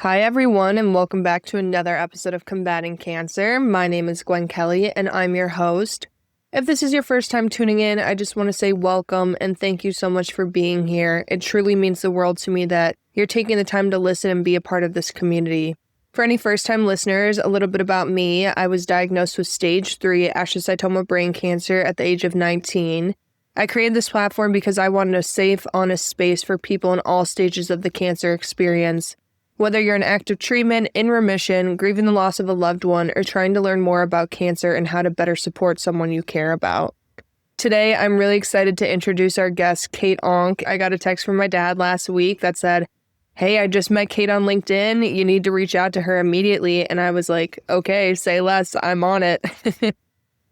Hi, everyone, and welcome back to another episode of Combating Cancer. My name is Gwen Kelly, and I'm your host. If this is your first time tuning in, I just want to say welcome and thank you so much for being here. It truly means the world to me that you're taking the time to listen and be a part of this community. For any first-time listeners, a little bit about me. I was diagnosed with stage 3 astrocytoma brain cancer at the age of 19. I created this platform because I wanted a safe, honest space for people in all stages of the cancer experience. Whether you're in active treatment, in remission, grieving the loss of a loved one, or trying to learn more about cancer and how to better support someone you care about. Today, I'm really excited to introduce our guest, Kate Onk. I got a text from my dad last week that said, "Hey, I just met Kate on LinkedIn. You need to reach out to her immediately." And I was like, okay, say less. I'm on it.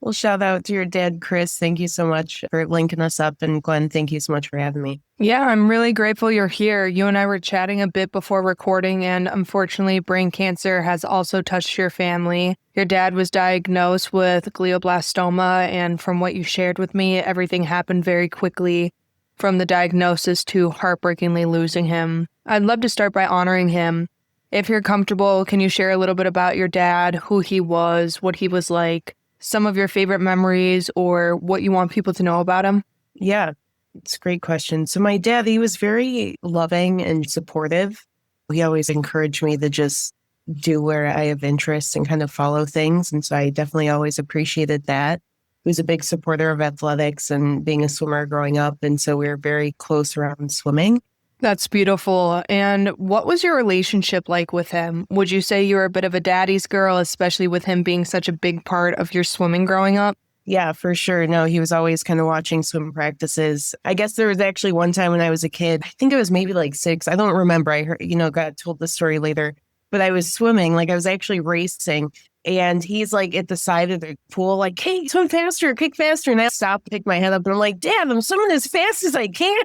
Well, shout out to your dad, Chris. Thank you so much for linking us up. And Gwen, thank you so much for having me. Yeah, I'm really grateful you're here. You and I were chatting a bit before recording, and unfortunately, brain cancer has also touched your family. Your dad was diagnosed with glioblastoma, and from what you shared with me, everything happened very quickly from the diagnosis to heartbreakingly losing him. I'd love to start by honoring him. If you're comfortable, can you share a little bit about your dad, who he was, what he was like, some of your favorite memories, or what you want people to know about him? Yeah, it's a great question. So my dad, he was very loving and supportive. He always encouraged me to just do where I have interest and kind of follow things. And so I definitely always appreciated that. He was a big supporter of athletics and being a swimmer growing up. And so we were very close around swimming. That's beautiful. And what was your relationship like with him? Would you say you were a bit of a daddy's girl, especially with him being such a big part of your swimming growing up? Yeah, for sure. No, he was always kind of watching swim practices. I guess there was actually one time when I was a kid, I think it was maybe like 6. I don't remember. I heard, got told the story later, but I was swimming, like I was actually racing. And he's like at the side of the pool, like, "Hey, swim faster, kick faster." And I stopped, pick my head up, and I'm like, "Dad, I'm swimming as fast as I can."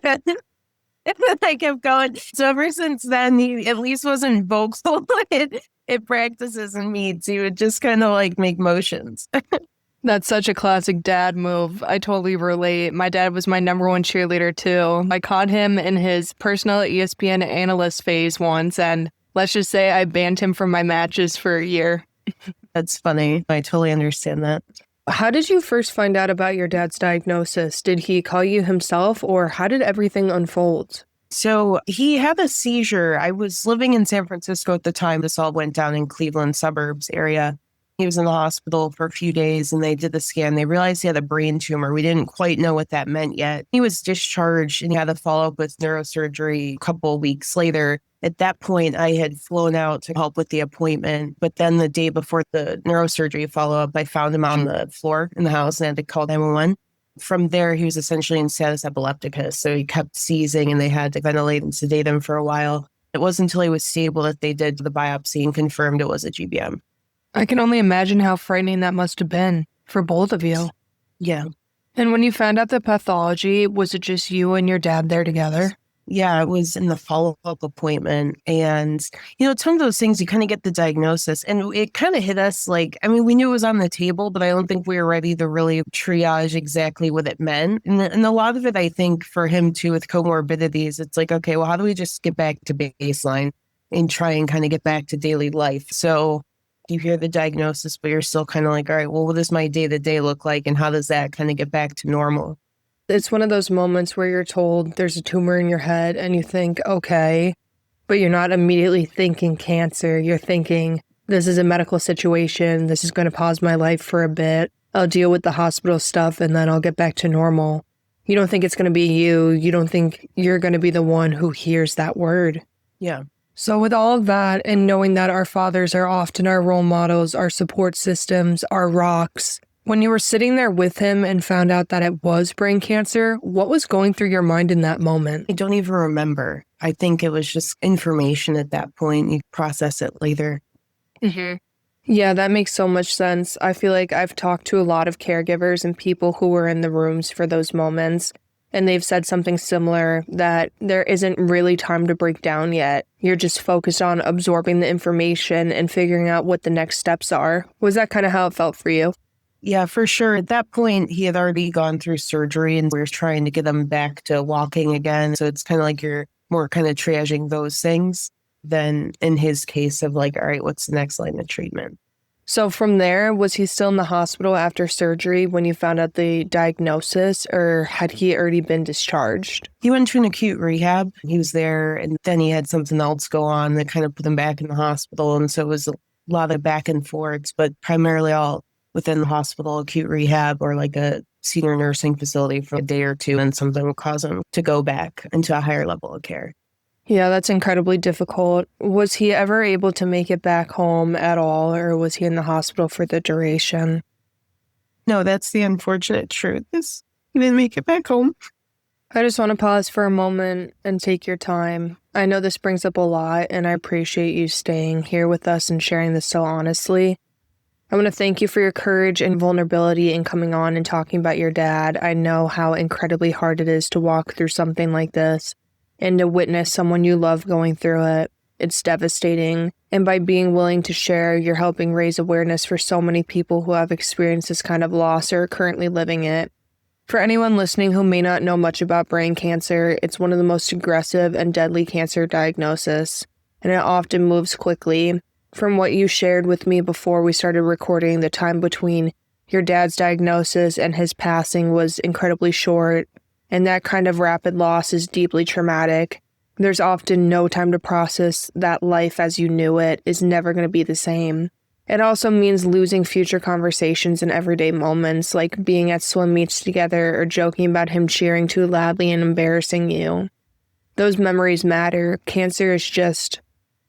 And then I kept going. So ever since then, he at least wasn't vocal at practices and meets. He would just kind of like make motions. That's such a classic dad move. I totally relate. My dad was my number one cheerleader too. I caught him in his personal ESPN analyst phase once, and let's just say I banned him from my matches for a year. That's funny. I totally understand that. How did you first find out about your dad's diagnosis? Did he call you himself, or how did everything unfold? So he had a seizure. I was living in San Francisco at the time. This all went down in Cleveland suburbs area. He was in the hospital for a few days and they did the scan. They realized he had a brain tumor. We didn't quite know what that meant yet. He was discharged and he had a follow-up with neurosurgery a couple of weeks later. At that point, I had flown out to help with the appointment. But then the day before the neurosurgery follow-up, I found him on the floor in the house and I had to call 911. From there, he was essentially in status epilepticus. So he kept seizing and they had to ventilate and sedate him for a while. It wasn't until he was stable that they did the biopsy and confirmed it was a GBM. I can only imagine how frightening that must have been for both of you. Yeah. And when you found out the pathology, was it just you and your dad there together? Yeah, it was in the follow-up appointment. And, it's one of those things you kind of get the diagnosis and it kind of hit us like, we knew it was on the table, but I don't think we were ready to really triage exactly what it meant. And a lot of it, I think for him too, with comorbidities, it's like, okay, well, how do we just get back to baseline and try and kind of get back to daily life? So you hear the diagnosis, but you're still kind of like, all right, well, what does my day-to-day look like? And how does that kind of get back to normal? It's one of those moments where you're told there's a tumor in your head and you think, okay, but you're not immediately thinking cancer. You're thinking, this is a medical situation. This is going to pause my life for a bit. I'll deal with the hospital stuff and then I'll get back to normal. You don't think it's going to be you. You don't think you're going to be the one who hears that word. Yeah. So with all of that and knowing that our fathers are often our role models, our support systems, our rocks, when you were sitting there with him and found out that it was brain cancer, what was going through your mind in that moment? I don't even remember. I think it was just information at that point. You process it later. Mm-hmm. Yeah, that makes so much sense. I feel like I've talked to a lot of caregivers and people who were in the rooms for those moments, and they've said something similar, that there isn't really time to break down yet. You're just focused on absorbing the information and figuring out what the next steps are. Was that kind of how it felt for you? Yeah, for sure. At that point, he had already gone through surgery and we were trying to get him back to walking again. So it's kind of like you're more kind of triaging those things. than in his case of like, all right, what's the next line of treatment? So from there, was he still in the hospital after surgery when you found out the diagnosis, or had he already been discharged? He went to an acute rehab. He was there, and then he had something else go on that kind of put him back in the hospital. And so it was a lot of back and forths, but primarily all within the hospital, acute rehab, or like a senior nursing facility for a day or two, and something would cause him to go back into a higher level of care. Yeah, that's incredibly difficult. Was he ever able to make it back home at all, or was he in the hospital for the duration? No, that's the unfortunate truth is he didn't make it back home. I just want to pause for a moment and take your time. I know this brings up a lot, and I appreciate you staying here with us and sharing this so honestly. I want to thank you for your courage and vulnerability in coming on and talking about your dad. I know how incredibly hard it is to walk through something like this and to witness someone you love going through it. It's devastating. And by being willing to share, you're helping raise awareness for so many people who have experienced this kind of loss or are currently living it. For anyone listening who may not know much about brain cancer, it's one of the most aggressive and deadly cancer diagnoses, and it often moves quickly. From what you shared with me before we started recording, the time between your dad's diagnosis and his passing was incredibly short, and that kind of rapid loss is deeply traumatic. There's often no time to process that life as you knew it is never going to be the same. It also means losing future conversations and everyday moments, like being at swim meets together or joking about him cheering too loudly and embarrassing you. Those memories matter. Cancer is just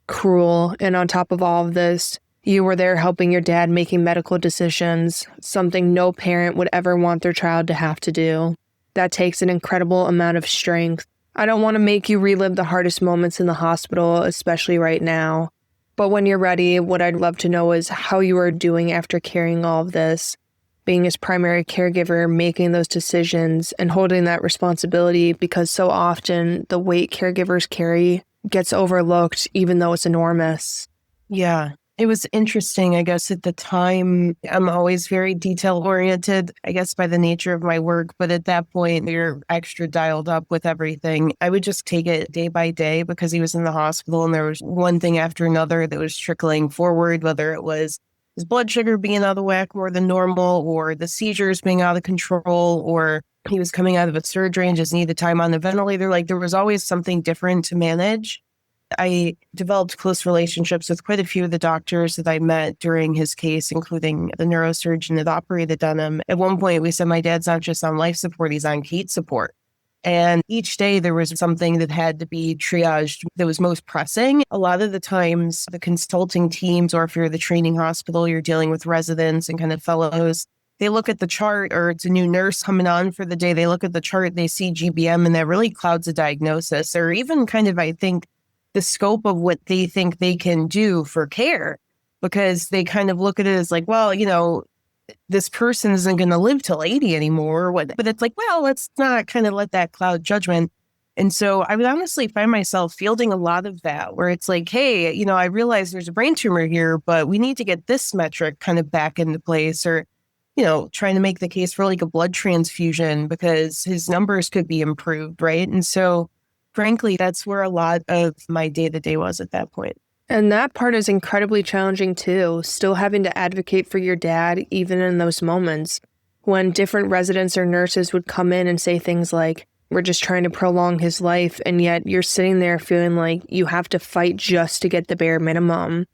cruel, and on top of all of this, you were there helping your dad making medical decisions, something no parent would ever want their child to have to do. That takes an incredible amount of strength. I don't want to make you relive the hardest moments in the hospital, especially right now. But when you're ready, what I'd love to know is how you are doing after carrying all of this, being his primary caregiver, making those decisions, and holding that responsibility, because so often the weight caregivers carry gets overlooked, even though it's enormous. Yeah. It was interesting, I guess, at the time. I'm always very detail-oriented, I guess, by the nature of my work. But at that point, you're extra dialed up with everything. I would just take it day by day because he was in the hospital and there was one thing after another that was trickling forward, whether it was his blood sugar being out of whack more than normal, or the seizures being out of control, or he was coming out of a surgery and just needed time on the ventilator. Like, there was always something different to manage. I developed close relationships with quite a few of the doctors that I met during his case, including the neurosurgeon that operated on him. At one point, we said, my dad's not just on life support, he's on Kate support. And each day there was something that had to be triaged that was most pressing. A lot of the times, the consulting teams, or if you're the training hospital, you're dealing with residents and kind of fellows. They look at the chart, or it's a new nurse coming on for the day. They look at the chart, they see GBM, and that really clouds a diagnosis, or even kind of, I think, the scope of what they think they can do for care, because they kind of look at it as like, well, this person isn't going to live till 80 anymore. But it's like, well, let's not kind of let that cloud judgment. And so I would honestly find myself fielding a lot of that, where it's like, hey, I realize there's a brain tumor here, but we need to get this metric kind of back into place, or, trying to make the case for like a blood transfusion because his numbers could be improved, right? And so frankly, that's where a lot of my day-to-day was at that point. And that part is incredibly challenging too, still having to advocate for your dad even in those moments when different residents or nurses would come in and say things like, we're just trying to prolong his life, and yet you're sitting there feeling like you have to fight just to get the bare minimum.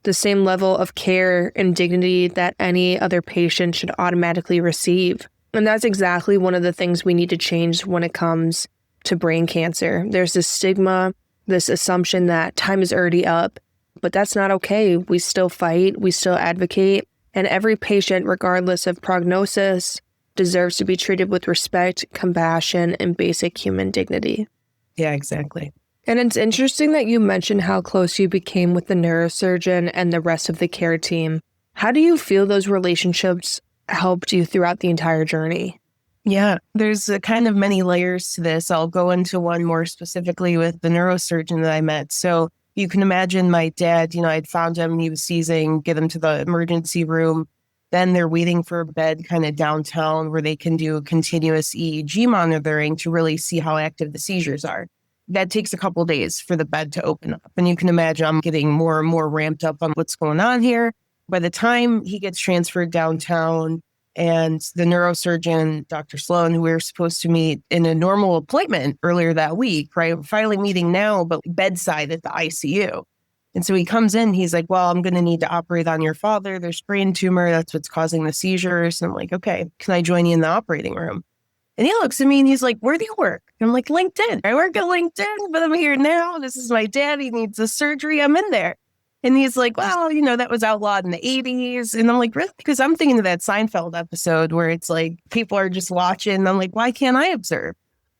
The same level of care and dignity that any other patient should automatically receive. And that's exactly one of the things we need to change when it comes to brain cancer. There's this stigma, this assumption that time is already up, but that's not okay. We still fight, we still advocate, and every patient, regardless of prognosis, deserves to be treated with respect, compassion, and basic human dignity. Yeah, exactly. And it's interesting that you mentioned how close you became with the neurosurgeon and the rest of the care team. How do you feel those relationships helped you throughout the entire journey? Yeah, there's a kind of many layers to this. I'll go into one more specifically with the neurosurgeon that I met. So you can imagine my dad, I'd found him, he was seizing, get him to the emergency room. Then they're waiting for a bed kind of downtown where they can do continuous EEG monitoring to really see how active the seizures are. that takes a couple of days for the bed to open up. And you can imagine I'm getting more and more ramped up on what's going on here. By the time he gets transferred downtown and the neurosurgeon, Dr. Sloan, who we were supposed to meet in a normal appointment earlier that week, right? We're finally meeting now, but bedside at the ICU. And so he comes in, he's like, well, I'm going to need to operate on your father. There's brain tumor. That's what's causing the seizures. And I'm like, okay, can I join you in the operating room? And he looks at me and he's like, where do you work? And I'm like, LinkedIn. I work at LinkedIn, but I'm here now. This is my dad. He needs a surgery. I'm in there. And he's like, well, that was outlawed in the 80s. And I'm like, really? Because I'm thinking of that Seinfeld episode where it's like people are just watching. I'm like, why can't I observe?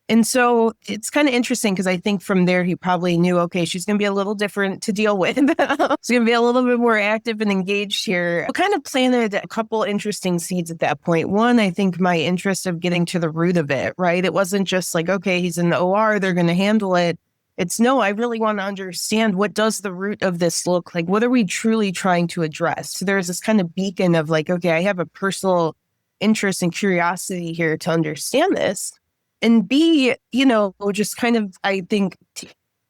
And so it's kind of interesting because I think from there, he probably knew, okay, she's going to be a little different to deal with. She's going to be a little bit more active and engaged here. I kind of planted a couple interesting seeds at that point. One, I think my interest of getting to the root of it, right? It wasn't just like, okay, he's in the OR, they're going to handle it. It's no, I really want to understand what does the root of this look like? What are we truly trying to address? So there's this kind of beacon of like, okay, I have a personal interest and curiosity here to understand this. And B, just kind of, I think,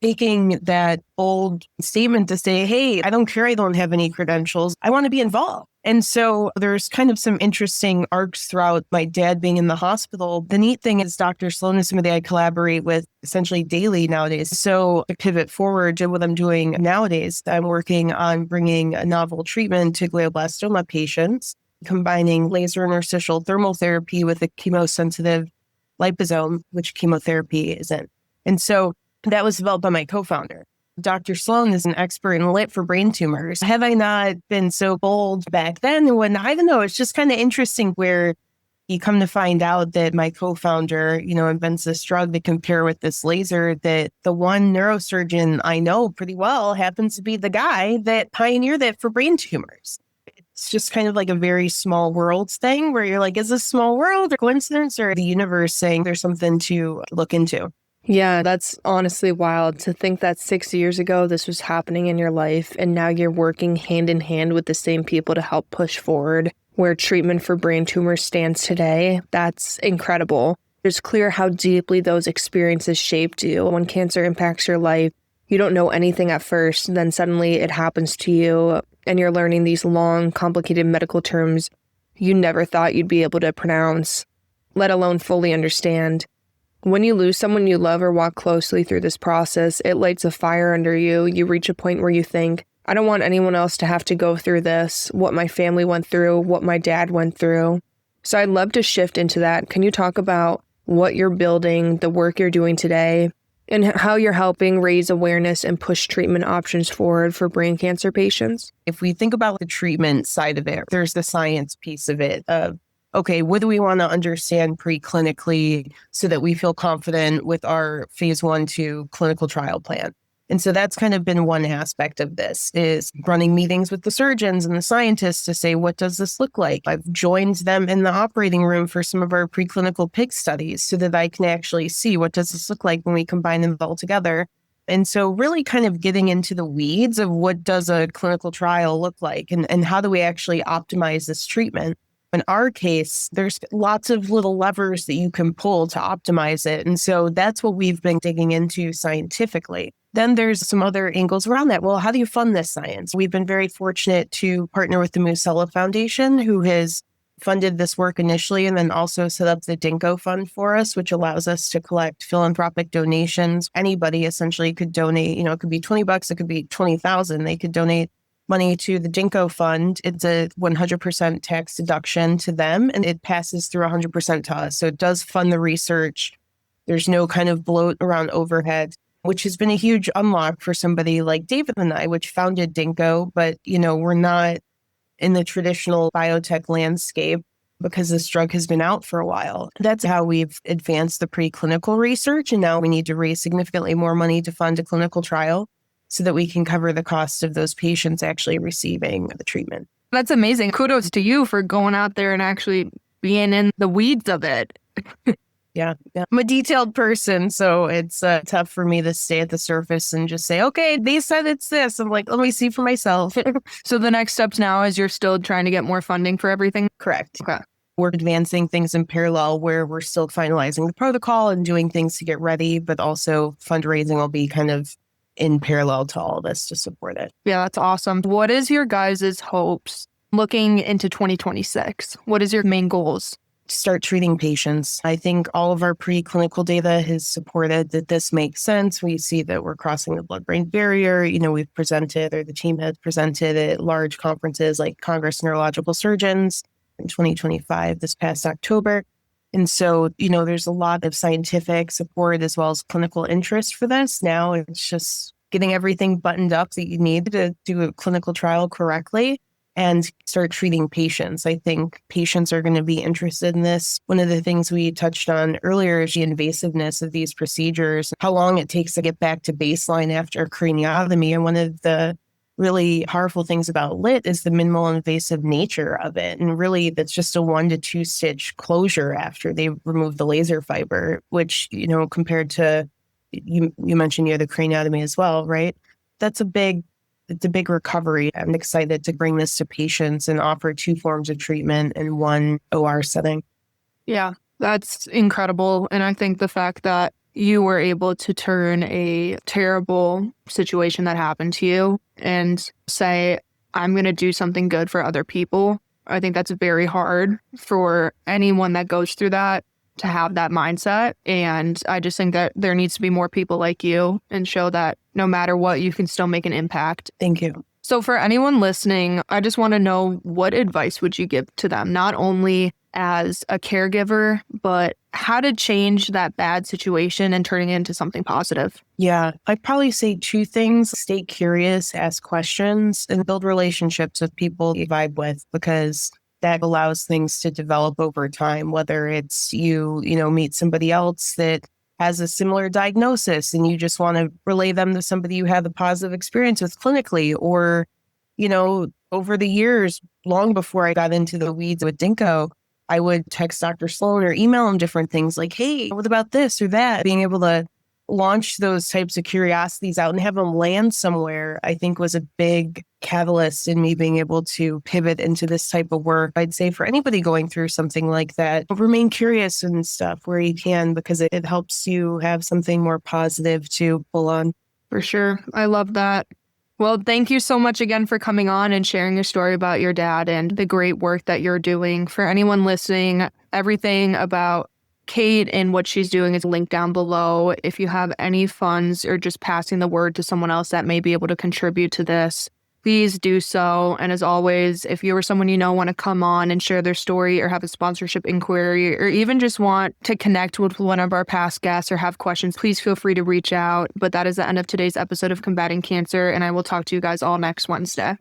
taking that bold statement to say, hey, I don't care, I don't have any credentials. I want to be involved. And so there's kind of some interesting arcs throughout my dad being in the hospital. The neat thing is Dr. Sloan is somebody I collaborate with essentially daily nowadays. So to pivot forward to what I'm doing nowadays, I'm working on bringing a novel treatment to glioblastoma patients, combining laser interstitial thermal therapy with a chemosensitive liposome, which chemotherapy isn't. And so that was developed by my co-founder. Dr. Sloan is an expert in lit for brain tumors. Have I not been so bold back then? When I don't know, it's just kind of interesting where you come to find out that my co-founder, invents this drug to compare with this laser that the one neurosurgeon I know pretty well happens to be the guy that pioneered it for brain tumors. It's just kind of like a very small world thing where you're like, is this small world or coincidence or the universe saying there's something to look into? Yeah, that's honestly wild to think that 6 years ago this was happening in your life and now you're working hand in hand with the same people to help push forward where treatment for brain tumors stands today. That's incredible. It's clear how deeply those experiences shaped you. When cancer impacts your life, you don't know anything at first, then suddenly it happens to you and you're learning these long, complicated medical terms you never thought you'd be able to pronounce, let alone fully understand. When you lose someone you love or walk closely through this process, it lights a fire under you. You reach a point where you think, I don't want anyone else to have to go through this, what my family went through, what my dad went through. So I'd love to shift into that. Can you talk about what you're building, the work you're doing today, and how you're helping raise awareness and push treatment options forward for brain cancer patients? If we think about the treatment side of it, there's the science piece of it of, okay, what do we want to understand preclinically so that we feel confident with our phase 1-2 clinical trial plan? And so that's kind of been one aspect of this is running meetings with the surgeons and the scientists to say, what does this look like? I've joined them in the operating room for some of our preclinical pig studies so that I can actually see what does this look like when we combine them all together. And so really kind of getting into the weeds of what does a clinical trial look like and how do we actually optimize this treatment? In our case, there's lots of little levers that you can pull to optimize it. And so that's what we've been digging into scientifically. Then there's some other angles around that. Well, how do you fund this science? We've been very fortunate to partner with the Musella Foundation, who has funded this work initially and then also set up the Dinko Fund for us, which allows us to collect philanthropic donations. Anybody essentially could donate, it could be $20, it could be 20,000. They could donate money to the Dinko Fund. It's a 100% tax deduction to them, and it passes through 100% to us. So it does fund the research. There's no kind of bloat around overhead, which has been a huge unlock for somebody like David and I, which founded Dinko, but, we're not in the traditional biotech landscape because this drug has been out for a while. That's how we've advanced the preclinical research, and now we need to raise significantly more money to fund a clinical trial so that we can cover the cost of those patients actually receiving the treatment. That's amazing. Kudos to you for going out there and actually being in the weeds of it. Yeah. I'm a detailed person, so it's tough for me to stay at the surface and just say, okay, they said it's this. I'm like, let me see for myself. So the next steps now is you're still trying to get more funding for everything? Correct. Okay. we're advancing things in parallel where we're still finalizing the protocol and doing things to get ready, but also fundraising will be kind of in parallel to all this to support it. Yeah, that's awesome. What is your guys' hopes looking into 2026? What is your main goals? Start treating patients. I think all of our preclinical data has supported that this makes sense. We see that we're crossing the blood-brain barrier. We've presented, or the team has presented at large conferences like Congress of Neurological Surgeons in 2025, this past October. And so, there's a lot of scientific support as well as clinical interest for this. Now it's just getting everything buttoned up that you need to do a clinical trial correctly and start treating patients. I think patients are going to be interested in this. One of the things we touched on earlier is the invasiveness of these procedures, how long it takes to get back to baseline after a craniotomy. And one of the really powerful things about LIT is the minimal invasive nature of it. And really, that's just a 1 to 2 stitch closure after they remove the laser fiber, which, compared to, you mentioned the craniotomy as well, right? It's a big recovery. I'm excited to bring this to patients and offer 2 forms of treatment in one OR setting. Yeah, that's incredible. And I think the fact that you were able to turn a terrible situation that happened to you and say, I'm going to do something good for other people. I think that's very hard for anyone that goes through that to have that mindset. And I just think that there needs to be more people like you and show that no matter what, you can still make an impact. Thank you. So for anyone listening, I just want to know, what advice would you give to them, not only as a caregiver, but how to change that bad situation and turning it into something positive? Yeah, I'd probably say 2 things. Stay curious, ask questions, and build relationships with people you vibe with, because that allows things to develop over time, whether it's you meet somebody else that has a similar diagnosis and you just want to relay them to somebody you have a positive experience with clinically, or, over the years, long before I got into the weeds with Dinko, I would text Dr. Sloan or email him different things like, hey, what about this or that? Being able to launch those types of curiosities out and have them land somewhere, I think was a big catalyst in me being able to pivot into this type of work. I'd say for anybody going through something like that, remain curious and stuff where you can, because it helps you have something more positive to pull on. For sure. I love that. Well, thank you so much again for coming on and sharing your story about your dad and the great work that you're doing. For anyone listening, everything about Kate and what she's doing is linked down below. If you have any funds or just passing the word to someone else that may be able to contribute to this, please do so. And as always, if you or someone want to come on and share their story or have a sponsorship inquiry, or even just want to connect with one of our past guests or have questions, please feel free to reach out. But that is the end of today's episode of Combating Cancer, and I will talk to you guys all next Wednesday.